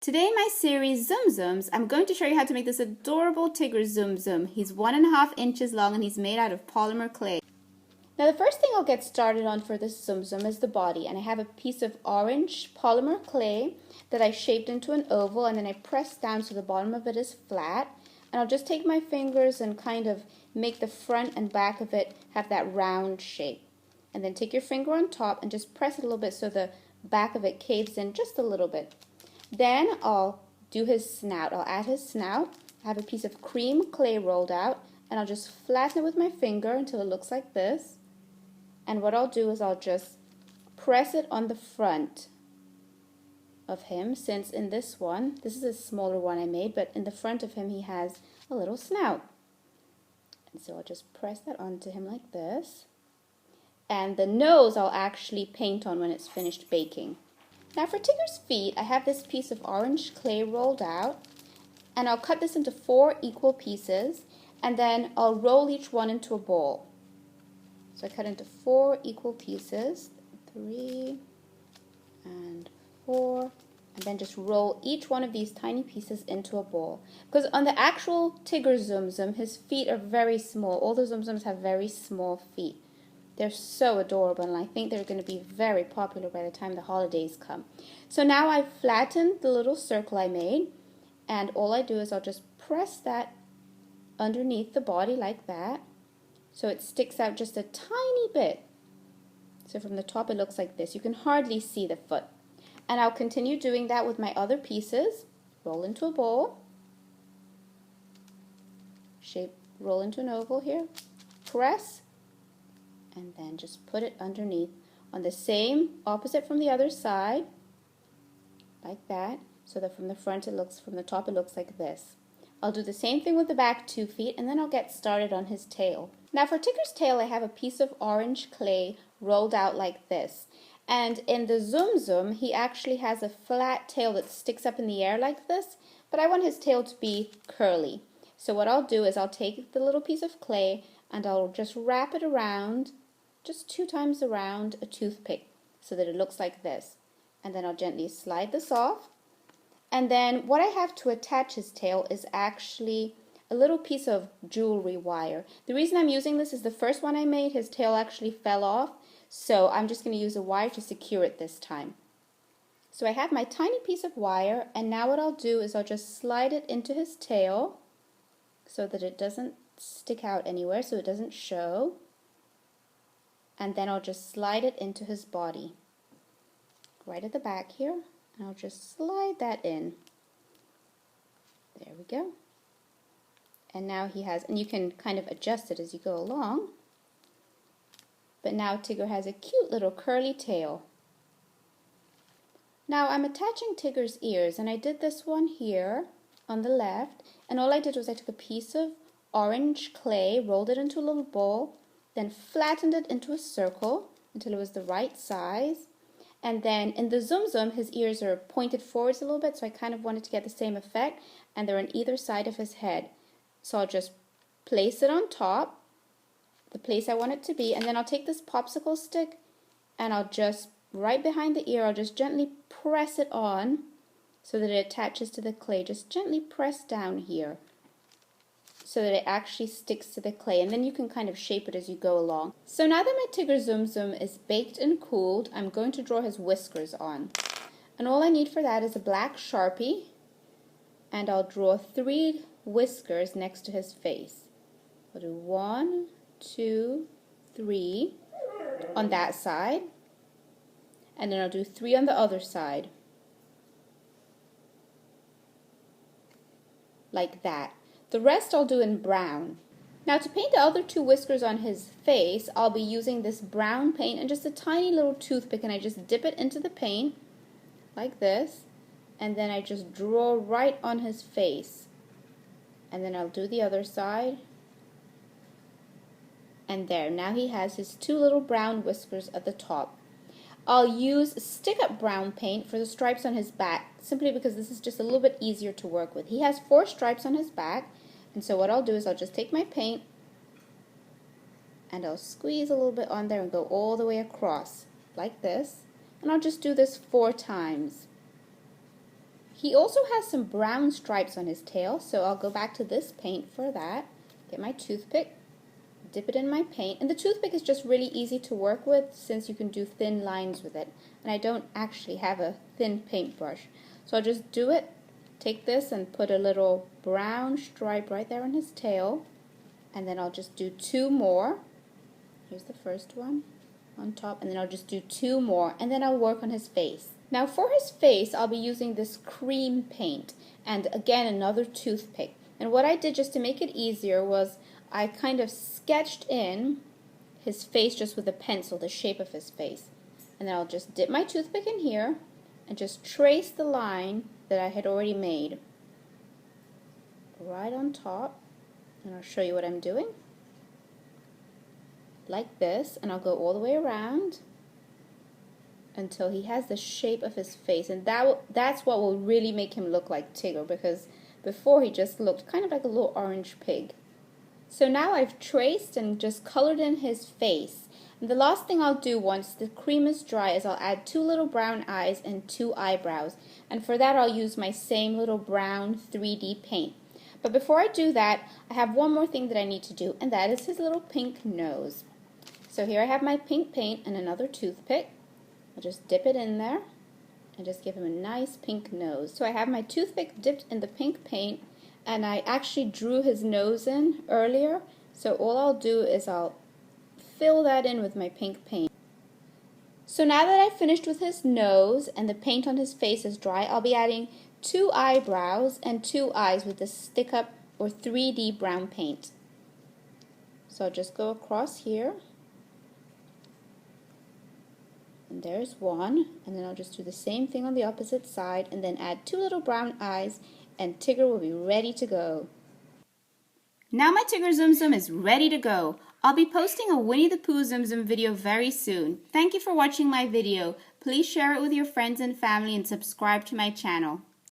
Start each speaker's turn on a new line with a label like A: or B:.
A: Today in my series Tsum Tsums, I'm going to show you how to make this adorable Tigger Tsum Tsum. He's 1.5 inches long and he's made out of polymer clay. Now the first thing I'll get started on for this Tsum Tsum is the body, and I have a piece of orange polymer clay that I shaped into an oval, and then I pressed down so the bottom of it is flat, and I'll just take my fingers and kind of make the front and back of it have that round shape. And then take your finger on top and just press it a little bit so the back of it caves in just a little bit. Then I'll do his snout. I'll add his snout. I have a piece of cream clay rolled out, and I'll just flatten it with my finger until it looks like this. And what I'll do is I'll just press it on the front of him, since in this one, this is a smaller one I made, but in the front of him he has a little snout. And so I'll just press that onto him like this. And the nose I'll actually paint on when it's finished baking. Now for Tigger's feet, I have this piece of orange clay rolled out, and I'll cut this into 4 equal pieces, and then I'll roll each one into a ball. So I cut into 4 equal pieces, 3 and 4, and then just roll each one of these tiny pieces into a ball. Because on the actual Tigger Tsum Tsum, his feet are very small. All the Tsum Tsums have very small feet. They're so adorable, and I think they're going to be very popular by the time the holidays come. So now I've flattened the little circle I made, and all I do is I'll just press that underneath the body like that, so it sticks out just a tiny bit. So from the top it looks like this. You can hardly see the foot. And I'll continue doing that with my other pieces. Roll into a ball, shape, roll into an oval here, press, and then just put it underneath on the same opposite from the other side, like that, so that from the front it looks, from the top it looks like this. I'll do the same thing with the back 2 feet, and then I'll get started on his tail. Now for Tigger's tail, I have a piece of orange clay rolled out like this. And in the Tsum Tsum, he actually has a flat tail that sticks up in the air like this, but I want his tail to be curly. So what I'll do is I'll take the little piece of clay and I'll just wrap it around, just 2 times around a toothpick, so that it looks like this. And then I'll gently slide this off. And then what I have to attach his tail is actually a little piece of jewelry wire. The reason I'm using this is the first one I made, his tail actually fell off, so I'm just going to use a wire to secure it this time. So I have my tiny piece of wire, and now what I'll do is I'll just slide it into his tail so that it doesn't stick out anywhere, so it doesn't show. And then I'll just slide it into his body, right at the back here. And I'll just slide that in. There we go. And now he has, and you can kind of adjust it as you go along. But now Tigger has a cute little curly tail. Now I'm attaching Tigger's ears, and I did this one here on the left. And all I did was I took a piece of orange clay, rolled it into a little ball, then flattened it into a circle until it was the right size. And then in the Tsum Tsum, his ears are pointed forwards a little bit, so I kind of wanted to get the same effect, and they're on either side of his head. So I'll just place it on top, the place I want it to be, and then I'll take this popsicle stick and I'll just, right behind the ear, I'll just gently press it on so that it attaches to the clay. Just gently press down here so that it actually sticks to the clay, and then you can kind of shape it as you go along. So now that my Tigger Tsum Tsum is baked and cooled, I'm going to draw his whiskers on. And all I need for that is a black Sharpie, and I'll draw 3 whiskers next to his face. I'll do 1, 2, 3 on that side, and then I'll do 3 on the other side, like that. The rest I'll do in brown. Now to paint the other 2 whiskers on his face, I'll be using this brown paint and just a tiny little toothpick, and I just dip it into the paint like this, and then I just draw right on his face. And then I'll do the other side. And there, now he has his 2 little brown whiskers at the top. I'll use stick-up brown paint for the stripes on his back, simply because this is just a little bit easier to work with. He has 4 stripes on his back, and so what I'll do is I'll just take my paint and I'll squeeze a little bit on there and go all the way across, like this. And I'll just do this 4 times. He also has some brown stripes on his tail, so I'll go back to this paint for that. Get my toothpick, dip it in my paint, and the toothpick is just really easy to work with since you can do thin lines with it. And I don't actually have a thin paintbrush. So I'll just do it, take this and put a little brown stripe right there on his tail, and then I'll just do 2 more. Here's the first one on top, and then I'll just do 2 more, and then I'll work on his face. Now for his face, I'll be using this cream paint, and again another toothpick. And what I did just to make it easier was I kind of sketched in his face just with a pencil, the shape of his face. And then I'll just dip my toothpick in here and just trace the line that I had already made right on top. And I'll show you what I'm doing. Like this, and I'll go all the way around until he has the shape of his face, and that's what will really make him look like Tigger, because before he just looked kind of like a little orange pig. So now I've traced and just colored in his face, and the last thing I'll do once the cream is dry is I'll add 2 little brown eyes and 2 eyebrows, and for that I'll use my same little brown 3D paint. But before I do that, I have one more thing that I need to do, and that is his little pink nose. So here I have my pink paint and another toothpick. I'll just dip it in there and just give him a nice pink nose. So I have my toothpick dipped in the pink paint, and I actually drew his nose in earlier. So all I'll do is I'll fill that in with my pink paint. So now that I've finished with his nose and the paint on his face is dry, I'll be adding 2 eyebrows and 2 eyes with the stick up or 3D brown paint. So I'll just go across here. And there's one, and then I'll just do the same thing on the opposite side and then add 2 little brown eyes, and Tigger will be ready to go. Now my Tigger Tsum Tsum is ready to go. I'll be posting a Winnie the Pooh Tsum Tsum video very soon. Thank you for watching my video. Please share it with your friends and family and subscribe to my channel.